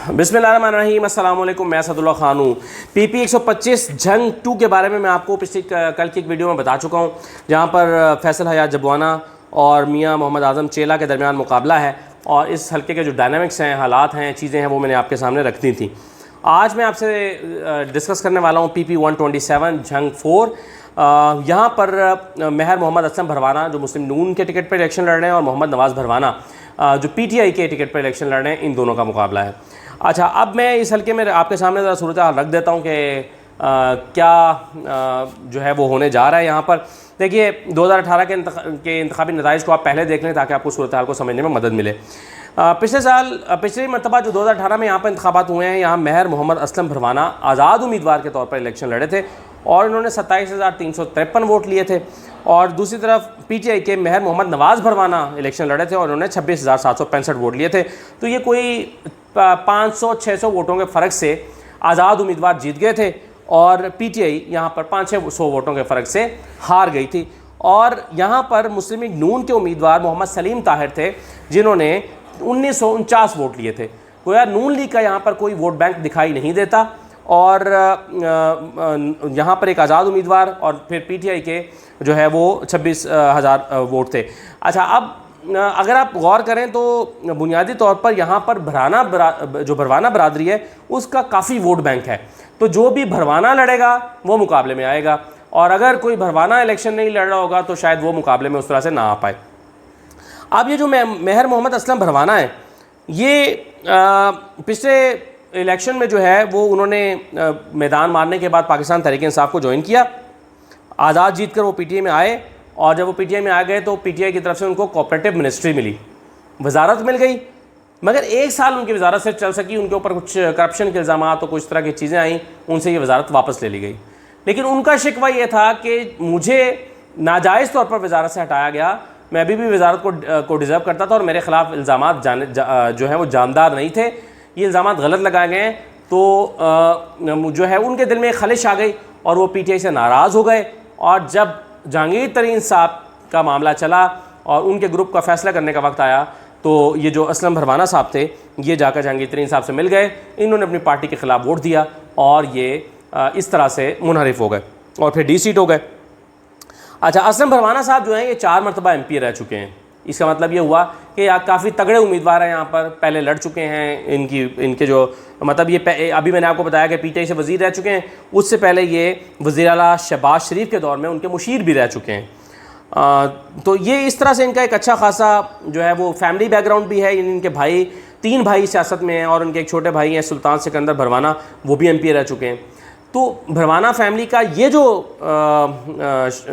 बिस्मिल्लाहिर्रहमानिर्रहीम, अस्सलाम वालेकुम। मैं असदुल्ला खान हूँ। PP 125 जंग 2 के बारे में मैं आपको पिछली कल की एक वीडियो में बता चुका हूँ, जहाँ पर फैसल हयात जबवाना और मियाँ मोहम्मद आज़म चेला के दरमियान मुकाबला है और इस हल्के के जो डायनामिक्स हैं, हालात हैं, चीज़ें हैं, वो मैंने आपके सामने रख दी थी। आज मैं आपसे डिस्कस करने वाला हूँ PP 127 जंग 4। यहाँ पर महर मोहम्मद असलम भरवाना जो मुस्लिम नून के टिकट पर इलेक्शन लड़ रहे हैं और मोहम्मद नवाज़ भरवाना जो PTI के टिकट पर इलेक्शन लड़ रहे हैं, इन दोनों का मुकाबला है। अच्छा, अब मैं इस हल्के में आपके सामने ज़रा सूरत हाल रख देता हूँ कि क्या जो है वो होने जा रहा है। यहाँ पर देखिए 2018 के इंतखाबी नताइज को आप पहले देख लें ताकि आपको सूरत हाल को समझने में मदद मिले। पिछली मरतबा जो 2018 में यहाँ पर इंतखाबात हुए हैं, यहाँ महर मोहम्मद असलम भरवाना आज़ाद उम्मीदवार के तौर पर इलेक्शन लड़े थे और इन्होंने 27,353 वोट लिए थे। और दूसरी तरफ PTI के महर मोहम्मद नवाज़ भरवाना इलेक्शन लड़े थे और उन्होंने 26,765 वोट लिए थे। तो ये कोई 500-600 वोटों के फ़र्क से आज़ाद उम्मीदवार जीत गए थे और PTI यहाँ पर 500-600 वोटों के फ़र्क से हार गई थी। और यहाँ पर मुस्लिम लीग नून के उम्मीदवार मोहम्मद सलीम ताहिर थे, जिन्होंने 1949 वोट लिए थे। गोया नून लीग का यहाँ पर कोई वोट बैंक दिखाई नहीं देता और यहाँ पर एक आज़ाद उम्मीदवार और फिर PTI के जो है वो 26,000 वोट थे। अच्छा, अब अगर आप गौर करें तो बुनियादी तौर पर यहाँ पर भरवाना बरादरी है, उसका काफ़ी वोट बैंक है। तो जो भी भरवाना लड़ेगा वो मुकाबले में आएगा और अगर कोई भरवाना इलेक्शन नहीं लड़ रहा होगा तो शायद वो मुकाबले में उस तरह से ना आ पाए। अब ये जो महर मोहम्मद असलम भरवाना है, ये पिछले इलेक्शन में जो है वो उन्होंने मैदान मारने के बाद पाकिस्तान तहरीक इंसाफ को ज्वाइन किया। आज़ाद जीत कर वो PTI में आए और जब वो PTI में आ गए तो PTI की तरफ से उनको कोऑपरेटिव मिनिस्ट्री मिली, वजारत मिल गई, मगर 1 साल उनकी वजारत से चल सकी। उनके ऊपर कुछ करप्शन के इल्ज़ाम तो कुछ तरह की चीज़ें आई, उनसे ये वजारत वापस ले ली गई। लेकिन उनका शिकवा ये था कि मुझे नाजायज़ तौर पर वजारत से हटाया गया, मैं अभी भी वजारत को डिज़र्व करता था और मेरे ख़िलाफ़ इल्ज़ाम जो है वो जानदार नहीं थे, ये इल्ज़ाम गलत लगाए गए हैं। तो जो है उनके दिल में एक खलिश आ गई और वो PTI से नाराज़ हो गए। और जब जहांगीर तरीन साहब का मामला चला और उनके ग्रुप का फ़ैसला करने का वक्त आया तो ये जो असलम भरवाना साहब थे, ये जाकर जहांगीर तरीन साहब से मिल गए, इन्होंने अपनी पार्टी के ख़िलाफ़ वोट दिया और ये इस तरह से मुनहरिफ हो गए और फिर D सीट हो गए। अच्छा, असलम भरवाना साहब जो हैं ये 4 मरतबा MP रह चुके हैं। इसका मतलब ये हुआ कि काफ़ी तगड़े उम्मीदवार हैं, यहाँ पर पहले लड़ चुके हैं। इनके जो मतलब ये अभी मैंने आपको बताया कि PTI से वज़ीर रह चुके हैं, उससे पहले ये वज़ीर आला शहबाज शरीफ के दौर में उनके मुशीर भी रह चुके हैं। तो ये इस तरह से इनका एक अच्छा खासा जो है वो फैमिली बैकग्राउंड भी है। इनके भाई 3 भाई सियासत में हैं और उनके एक छोटे भाई हैं सुल्तान सिकंदर भरवाना, वो भी MP रह चुके हैं। तो भरवाना फैमिली का ये जो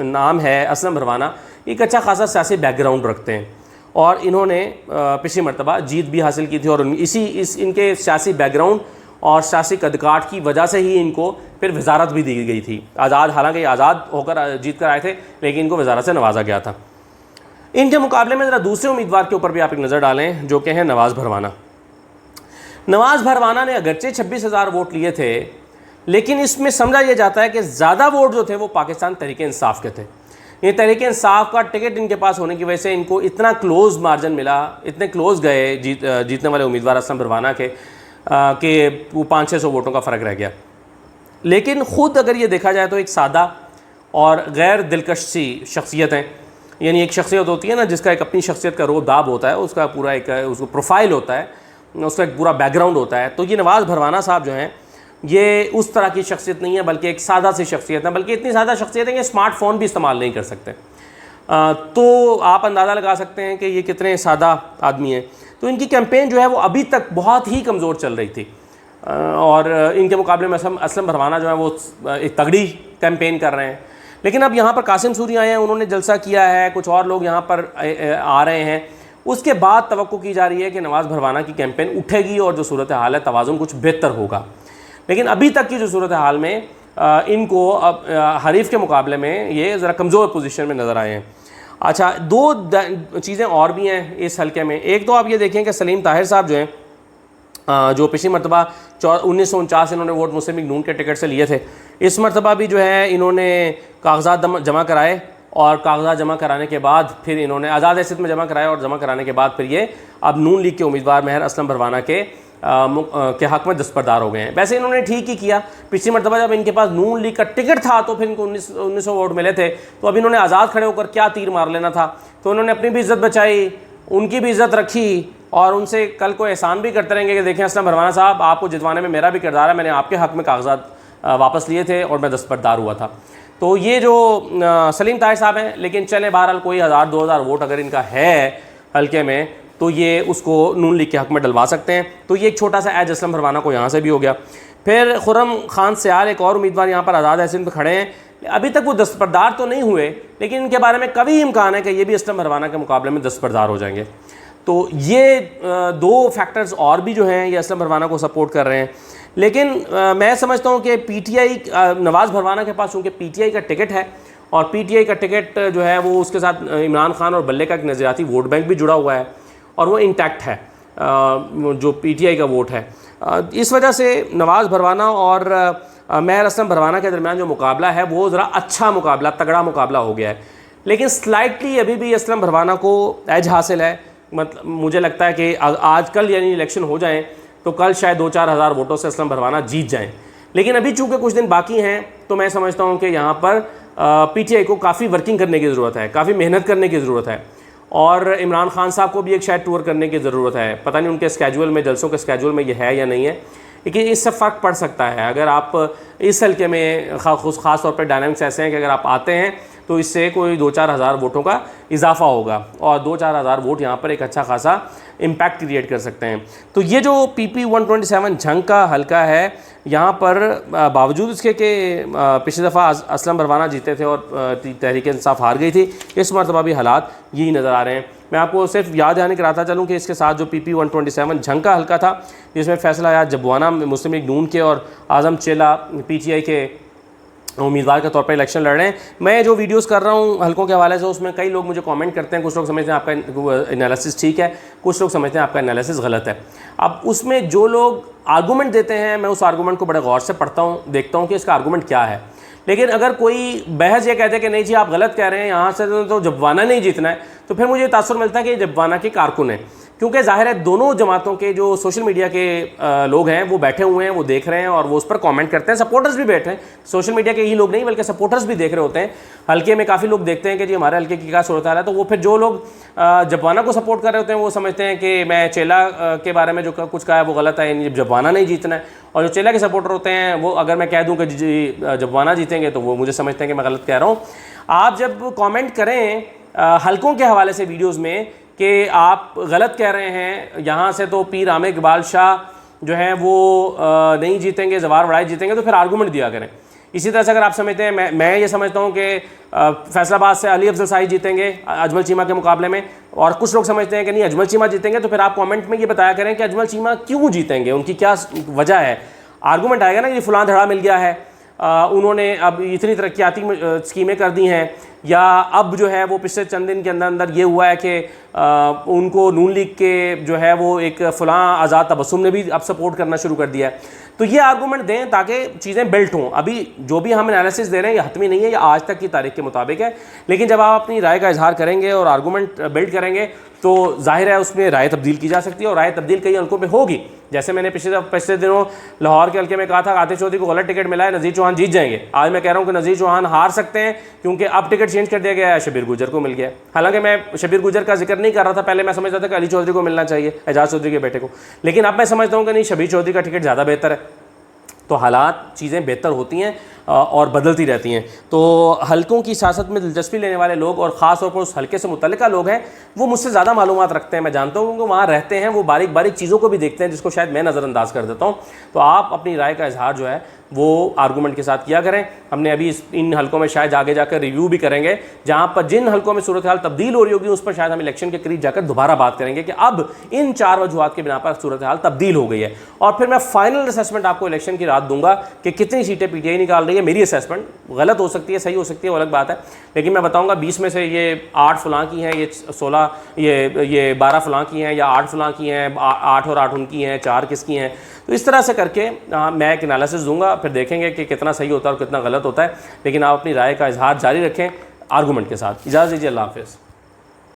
नाम है असलम भरवाना, एक अच्छा खासा सियासी बैकग्राउंड रखते हैं और इन्होंने पिछली मरतबा जीत भी हासिल की थी और इनके सियासी बैकग्राउंड और सियासी कदकाठ की वजह से ही इनको फिर वजारत भी दी गई थी। हालांकि आज़ाद होकर जीत कर आए थे, लेकिन इनको वजारत से नवाजा गया था। इनके मुकाबले में ज़रा दूसरे उम्मीदवार के ऊपर भी आप एक नज़र डालें, जो कि हैं नवाज़ भरवाना। नवाज़ भरवाना ने अगरचे 26,000 वोट लिए थे, लेकिन इसमें समझा यह जाता है कि ज़्यादा वोट जो थे वो पाकिस्तान तहरीक इंसाफ के थे। ये तहरीक इंसाफ का टिकट इनके पास होने की वजह से इनको इतना क्लोज़ मार्जिन मिला, इतने क्लोज़ गए जीतने वाले उम्मीदवार असलम भरवाना के कि वो 500-600 वोटों का फ़र्क रह गया। लेकिन ख़ुद अगर ये देखा जाए तो एक सादा और गैर दिलकश सी शख्सियत है। यानी एक शख्सियत होती है ना जिसका एक अपनी शख्सियत का रोब-दाब होता है, उसका पूरा एक उसको प्रोफाइल होता है, उसका एक पूरा बैकग्राउंड होता है। तो ये नवाज़ भरवाना साहब जो हैं ये उस तरह की शख्सियत नहीं है, बल्कि एक सादा सी शख्सियत है। बल्कि इतनी सादा शख्सियत है कि स्मार्टफोन भी इस्तेमाल नहीं कर सकते। तो आप अंदाज़ा लगा सकते हैं कि ये कितने सादा आदमी हैं। तो इनकी कैंपेन जो है वो अभी तक बहुत ही कमज़ोर चल रही थी और इनके मुकाबले में असलम भरवाना जो है वो एक तगड़ी कैंपेन कर रहे हैं। लेकिन अब यहाँ पर कासिम सूरी आए हैं, उन्होंने जलसा किया है, कुछ और लोग यहाँ पर आ रहे हैं। उसके बाद तवक्को की जा रही है कि नवाज़ भरवाना की कैंपेन उठेगी और जो सूरत हाल है तवाज़ुन कुछ बेहतर होगा। लेकिन अभी तक की जो सूरत हाल में इनको अब हरीफ के मुकाबले में ये ज़रा कमज़ोर पोजीशन में नज़र आए हैं। अच्छा, 2 चीज़ें और भी हैं इस हल्के में। एक तो आप ये देखें कि सलीम ताहिर साहब जो हैं, जो पिछली मरतबा 1949 इन्होंने वोट मुस्लिम लीग नून के टिकट से लिए थे, इस मरतबा भी जो है इन्होंने कागजात जमा कराए और कागजात जमा कराने के बाद फिर इन्होंने आज़ाद हैसियत में जमा कराए और जमा कराने के बाद फिर ये अब नून लीग के उम्मीदवार महर असलम भरवाना के के हक़ में दस्तबरदार हो गए हैं। वैसे इन्होंने ठीक ही किया, पिछली मरतबा जब इनके पास नून लीग का टिकट था तो फिर इनको 1900 वोट मिले थे, तो अब इन्होंने आज़ाद खड़े होकर क्या तीर मार लेना था। तो उन्होंने अपनी भी इज़्ज़त बचाई, उनकी भी इज़्ज़त रखी और उनसे कल को एहसान भी करते रहेंगे कि देखें असलम भरवाना साहब, आपको जितवाने में मेरा भी किरदार है, मैंने आपके हक़ में कागजात वापस लिए थे और मैं दस्तबरदार हुआ था। तो ये जो सलीम ताहिर साहब हैं, लेकिन चले बहरहाल कोई 1000-2000 वोट अगर इनका है हल्के में तो ये उसको नून लीग के हक़ में डलवा सकते हैं। तो ये एक छोटा सा एज असलम भरवाना को यहाँ से भी हो गया। फिर खुर्रम खान सियाल एक और उम्मीदवार यहाँ पर आज़ाद हैसिन पे खड़े हैं। अभी तक वो दस्तबरदार तो नहीं हुए, लेकिन इनके बारे में कभी इम्कान है कि ये भी असलम भरवाना के मुकाबले में दस्तबरदार हो जाएंगे। तो ये दो फैक्टर्स और भी जो हैं ये असलम भरवाना को सपोर्ट कर रहे हैं। लेकिन मैं समझता हूँ कि पीटीआई नवाज़ भरवाना के पास चूँकि पीटीआई का टिकट है और पीटीआई का टिकट जो है वो उसके साथ इमरान खान और बल्ले का एक नज़रियाती वोट बैंक भी जुड़ा हुआ है और वो इंटैक्ट है, जो पीटीआई का वोट है। इस वजह से नवाज़ भरवाना और मेहर असलम भरवाना के दरमियान जो मुकाबला है वो ज़रा अच्छा मुकाबला, तगड़ा मुकाबला हो गया है। लेकिन स्लाइटली अभी भी असलम भरवाना को एज हासिल है। मतलब मुझे लगता है कि आज कल यानी इलेक्शन हो जाएं तो कल शायद 2-4 हज़ार वोटों से असलम भरवाना जीत जाएं। लेकिन अभी चूँकि कुछ दिन बाकी हैं तो मैं समझता हूँ कि यहाँ पर पीटीआई को काफ़ी वर्किंग करने की ज़रूरत है, काफ़ी मेहनत करने की ज़रूरत है और इमरान खान साहब को भी एक शायद टूर करने की ज़रूरत है। पता नहीं उनके स्केजुअल में, जलसों के स्केजुअल में ये है या नहीं है, लेकिन इससे फ़र्क पड़ सकता है। अगर आप इस हल्के में ख़ास तौर पर डायनामिक्स ऐसे हैं कि अगर आप आते हैं तो इससे कोई 2-4 हज़ार वोटों का इजाफा होगा और 2-4 हज़ार वोट यहाँ पर एक अच्छा खासा इम्पैक्ट क्रिएट कर सकते हैं। तो ये जो PP 127 झंग का हल्का है, यहाँ पर बावजूद इसके कि पिछली दफ़ा असलम भरवाना जीते थे और तहरीक इंसाफ हार गई थी, इस मरतबा भी हालात यही नज़र आ रहे हैं। मैं आपको सिर्फ याद दहानी कराता चलूँ कि इसके साथ जो PP 127 झंग का हल्का था, जिसमें फैसला हयात जबवाना मुस्लिम लीग नून के और आज़म चेला PTI के उम्मीदवार के तौर पर इलेक्शन लड़ रहे हैं। मैं जो वीडियोस कर रहा हूं हल्कों के हवाले से उसमें कई लोग मुझे कमेंट करते हैं, कुछ लोग समझते हैं आपका एनालिसिस ठीक है, कुछ लोग समझते हैं आपका एनालिसिस गलत है। अब उसमें जो लोग आर्गूमेंट देते हैं मैं उस आर्गूमेंट को बड़े गौर से पढ़ता हूँ, देखता हूँ कि इसका आर्गूमेंट क्या है। लेकिन अगर कोई बहस ये कहते हैं कि नहीं जी आप गलत कह रहे हैं, यहाँ से तो जबवाना नहीं जीतना है, तो फिर मुझे तासुर मिलता है कि जबवाना के कारकुन है। क्योंकि ज़ाहिर है दोनों जमातों के जो सोशल मीडिया के लोग हैं वो बैठे हुए हैं, वो देख रहे हैं और वो उस पर कमेंट करते हैं। सपोर्टर्स भी बैठे हैं, सोशल मीडिया के ही लोग नहीं बल्कि सपोर्टर्स भी देख रहे होते हैं। हल्के में काफ़ी लोग देखते हैं कि जी हमारे हल्के की क्या सूरत हाल है, तो वो फिर जो लोग जबवाना को सपोर्ट कर रहे होते हैं वो समझते हैं कि मैं चेला के बारे में जो कुछ कहा है वो गलत है, जबवाना नहीं जीतना है। और जो चेला के सपोर्टर होते हैं वो अगर मैं कह दूँ कि जी जबवाना जीतेंगे तो वो मुझे समझते हैं कि मैं गलत कह रहा हूँ। आप जब कॉमेंट करें हल्कों के हवाले से वीडियोज़ में कि आप गलत कह रहे हैं, यहाँ से तो पीर आमिर इकबाल शाह जो है वो नहीं जीतेंगे, जवार वड़ाई जीतेंगे, तो फिर आर्गूमेंट दिया करें। इसी तरह से अगर आप समझते हैं मैं ये समझता हूँ कि फैसलाबाद से अली अफजल शाही जीतेंगे अजमल चीमा के मुकाबले में, और कुछ लोग समझते हैं कि नहीं अजमल चीमा जीतेंगे, तो फिर आप कमेंट में ये बताया करें कि अजमल चीमा क्यों जीतेंगे, उनकी क्या वजह है। आर्गूमेंट आएगा ना कि फ़लाँ धड़ा मिल गया है, उन्होंने अब इतनी तरक्याती स्कीमें कर दी हैं, या अब जो है वो पिछले चंद दिन के अंदर अंदर ये हुआ है कि उनको नून लीग के जो है वो एक फ़लाँ आज़ाद तबस्सुम ने भी अब सपोर्ट करना शुरू कर दिया है। तो ये आर्गूमेंट दें ताकि चीज़ें बिल्ट हों। अभी जो भी हम एनालिसिस दे रहे हैं ये हतमी नहीं है, ये आज तक की तारीख के मुताबिक है, लेकिन जब आप अपनी राय का इजहार करेंगे और आर्गूमेंट बिल्ड करेंगे तो जाहिर है उसमें राय तब्दील की जा सकती है और राय तब्दील कई हल्कों पे होगी। जैसे मैंने पिछले दिनों लाहौर के हल्के में कहा था आतिफ चौधरी को गलत टिकट मिला है, नज़ीर चौहान जीत जाएंगे। आज मैं कह रहा हूँ कि नज़ीर चौहान हार सकते हैं क्योंकि अब टिकट चेंज कर दिया गया है, शबीर गुजर को मिल गया। हालांकि मैं शबीर गुजर का जिक्र नहीं कर रहा था, पहले मैं समझता था कि अली चौधरी को मिलना चाहिए, एजाज चौधरी के बेटे को, लेकिन अब मैं समझता हूँ कि नहीं, शबीर चौधरी का टिकट ज़्यादा बेहतर है। तो हालात चीज़ें बेहतर होती हैं और बदलती रहती हैं। तो हल्कों की सियासत में दिलचस्पी लेने वाले लोग और ख़ास तौर पर उस हल्के से मुतल्लिका लोग हैं वो मुझसे ज़्यादा मालूमात रखते हैं, मैं जानता हूँ, क्योंकि वहाँ रहते हैं, वो बारीक बारीक चीज़ों को भी देखते हैं जिसको शायद मैं नज़रअंदाज कर देता हूँ। तो आप अपनी राय का इजहार जो है वो आर्गूमेंट के साथ किया करें। हमने अभी इन हल्कों में शायद आगे जाकर रिव्यू भी करेंगे, जहाँ पर जिन हल्कों में सूरत हाल तब्दील हो रही होगी उस पर शायद हम इलेक्शन के करीब जाकर दोबारा बात करेंगे कि अब इन 4 वजूहात के बिना पर सूरत हाल तब्दील हो गई है। और फिर मैं फाइनल असेसमेंट आपको इलेक्शन की रात दूंगा कि कितनी सीटें PTI निकाल रही है। मेरी असेसमेंट गलत हो सकती है, सही हो सकती है, वो अलग बात है, लेकिन मैं बताऊंगा 20 में से ये 8 फलां की हैं, ये 16 ये 12 फलां की हैं, या 8 फलां की हैं, 8 और 8 उनकी हैं, 4 किसकी हैं। तो इस तरह से करके मैं एक एनालिसिस दूंगा, फिर देखेंगे कि कितना सही होता है और कितना गलत होता है। लेकिन आप अपनी राय का इजहार जारी रखें आर्गूमेंट के साथ। इजाज़त दीजिए, अल्लाह हाफ़िज़।